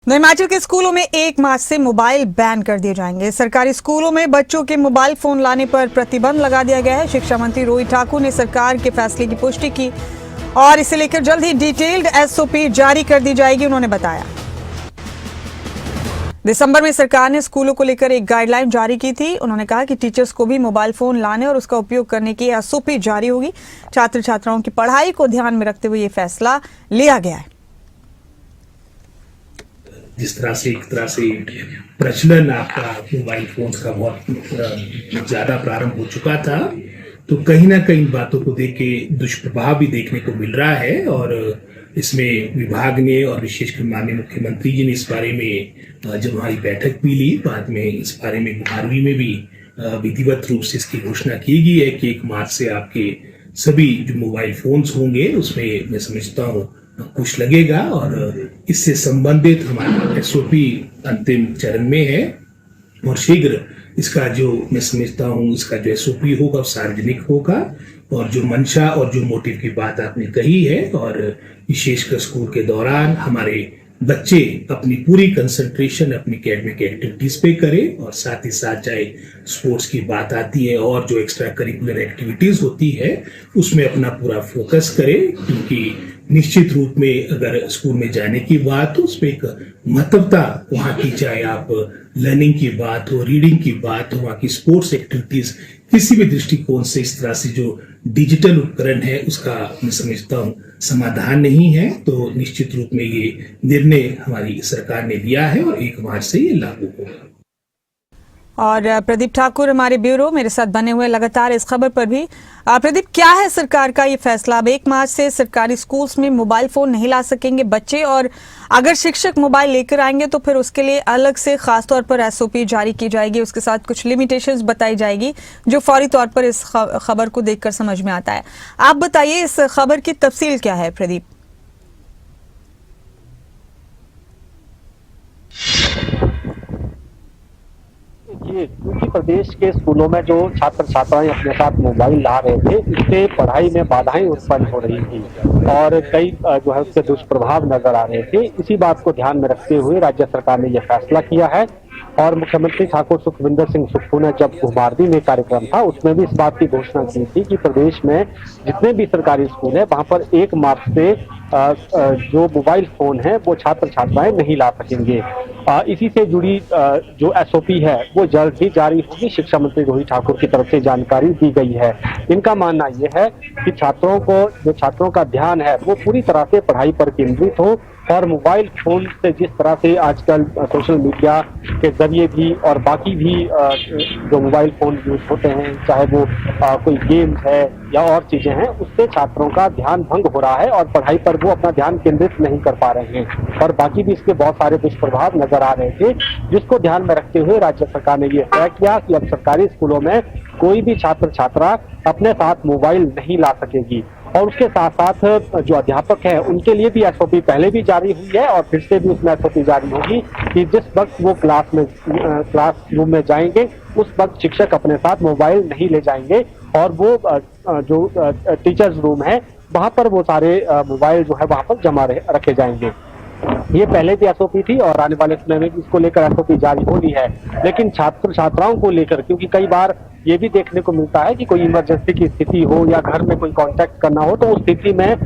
हिमाचल के स्कूलों में 1 मार्च से मोबाइल बैन कर दिए जाएंगे। सरकारी स्कूलों में बच्चों के मोबाइल फोन लाने पर प्रतिबंध लगा दिया गया है। शिक्षा मंत्री रोहित ठाकुर ने सरकार के फैसले की पुष्टि की और इसे लेकर जल्द ही डिटेल्ड एसओपी जारी कर दी जाएगी, उन्होंने बताया। दिसंबर में सरकार ने स्कूलों को लेकर एक गाइडलाइन जारी की थी। उन्होंने कहा कि टीचर्स को भी मोबाइल फोन लाने और उसका उपयोग करने की एसओपी जारी होगी। छात्र छात्राओं की पढ़ाई को ध्यान में रखते हुए ये फैसला लिया गया है। जिस तरह से प्रचलन आपका मोबाइल फोन्स का बहुत ज्यादा प्रारंभ हो चुका था, तो कहीं ना कहीं बातों को देख के दुष्प्रभाव भी देखने को मिल रहा है। और इसमें विभाग ने और विशेषकर माननीय मुख्यमंत्री जी ने इस बारे में जब हमारी बैठक भी ली, बाद में इस बारे में 12वीं में भी विधिवत रूप से इसकी घोषणा की गई है कि 1 मार्च से आपके सभी जो मोबाइल फोन्स होंगे उसमें मैं समझता हूँ कुछ लगेगा। और इससे संबंधित हमारा एसओपी अंतिम चरण में है और शीघ्र इसका जो मैं समझता हूँ इसका जो एसओपी होगा सार्वजनिक होगा। और जो मंशा और जो मोटिव की बात आपने कही है, और विशेषकर स्कूल के दौरान हमारे बच्चे अपनी पूरी कंसंट्रेशन अपनी एकेडमिक एक्टिविटीज पे करें, और साथ ही साथ चाहे स्पोर्ट्स की बात आती है और जो एक्स्ट्रा करिकुलर एक्टिविटीज होती है उसमें अपना पूरा फोकस करें। क्योंकि निश्चित रूप में अगर स्कूल में जाने की बात हो उसमें एक महत्वता वहाँ की, चाहे आप लर्निंग की बात हो, रीडिंग की बात हो, वहाँ की स्पोर्ट्स एक्टिविटीज, किसी भी दृष्टिकोण से इस तरह से जो डिजिटल उपकरण है उसका मैं समझता हूँ समाधान नहीं है। तो निश्चित रूप में ये निर्णय हमारी सरकार ने लिया है और 1 मार्च से ये लागू होगा। और प्रदीप ठाकुर हमारे ब्यूरो मेरे साथ बने हुए लगातार इस खबर पर भी। प्रदीप, क्या है सरकार का ये फैसला? अब 1 मार्च से सरकारी स्कूल्स में मोबाइल फोन नहीं ला सकेंगे बच्चे, और अगर शिक्षक मोबाइल लेकर आएंगे तो फिर उसके लिए अलग से खास तौर पर एसओपी जारी की जाएगी, उसके साथ कुछ लिमिटेशंस बताई जाएगी जो फौरी तौर पर इस खबर को देखकर समझ में आता है। आप बताइए इस खबर की तफसील क्या है प्रदीप? क्योंकि प्रदेश के स्कूलों में जो छात्र छात्राएं अपने साथ मोबाइल ला रहे थे, इससे पढ़ाई में बाधाएं उत्पन्न हो रही थी और कई जो है उसके दुष्प्रभाव नजर आ रहे थे। इसी बात को ध्यान में रखते हुए राज्य सरकार ने यह फैसला किया है। और मुख्यमंत्री ठाकुर सुखविंदर सिंह सुक्खू ने जब घुमारदी में कार्यक्रम था उसमें भी इस बात की घोषणा की थी कि प्रदेश में जितने भी सरकारी स्कूल है वहां पर 1 मार्च से जो मोबाइल फोन है वो छात्र छात्राएं नहीं ला सकेंगे। इसी से जुड़ी जो एसओपी है वो जल्द ही जारी होगी। शिक्षा मंत्री रोहित ठाकुर की तरफ से जानकारी दी गई है। इनका मानना यह है कि छात्रों का ध्यान है वो पूरी तरह से पढ़ाई पर केंद्रित हो, और मोबाइल फोन से जिस तरह से आजकल सोशल मीडिया के जरिए भी और बाकी भी जो मोबाइल फोन यूज होते हैं, चाहे वो कोई गेम्स है या और चीजें हैं, उससे छात्रों का ध्यान भंग हो रहा है और पढ़ाई पर वो अपना ध्यान केंद्रित नहीं कर पा रहे हैं। और बाकी भी इसके बहुत सारे दुष्प्रभाव नजर आ रहे थे, जिसको ध्यान में रखते हुए राज्य सरकार ने ये तय किया कि अब सरकारी स्कूलों में कोई भी छात्र छात्रा अपने साथ मोबाइल नहीं ला सकेगी। और उसके साथ साथ जो अध्यापक हैं उनके लिए भी एसओपी पहले भी जारी हुई है और फिर से भी उसमें एसओपी जारी होगी कि जिस वक्त वो क्लास रूम में जाएंगे उस वक्त शिक्षक अपने साथ मोबाइल नहीं ले जाएंगे, और वो जो टीचर्स रूम है वहां पर वो सारे मोबाइल जो है वहां पर जमा रखे जाएंगे। ये पहले भी एसओपी थी और आने वाले समय में इसको लेकर एसओपी जारी होनी है। लेकिन छात्र छात्राओं को लेकर, क्योंकि कई बार ये भी देखने को मिलता है कि कोई इमरजेंसी की स्थिति हो या घर में कोई कांटेक्ट करना हो, तो उस स्थिति में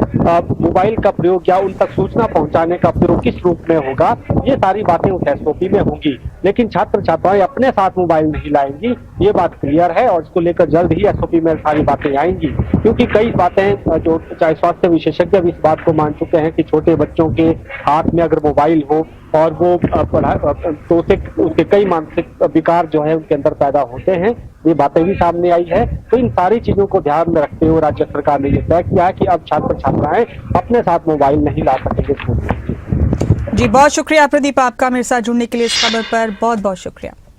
मोबाइल का प्रयोग या उन तक सूचना पहुंचाने का प्रयोग किस रूप में होगा, ये सारी बातें उस एसओपी में होंगी। लेकिन छात्र छात्राएं अपने साथ मोबाइल नहीं लाएंगी, ये बात क्लियर है। और इसको लेकर जल्द ही एसओपी में सारी बातें आएंगी, क्योंकि कई बातें जो चाहे स्वास्थ्य विशेषज्ञ भी इस बात को मान चुके हैं कि छोटे बच्चों के हाथ में अगर मोबाइल हो और वो तो उसके कई मानसिक विकार जो है उनके अंदर पैदा होते हैं, ये बातें भी सामने आई है। तो इन सारी चीजों को ध्यान में रखते हुए राज्य सरकार ने ये तय किया है कि अब छात्र छात्राएं अपने साथ मोबाइल नहीं ला सकेंगे स्कूल में। जी बहुत शुक्रिया प्रदीप, आपका मेरे साथ जुड़ने के लिए इस खबर पर बहुत बहुत शुक्रिया।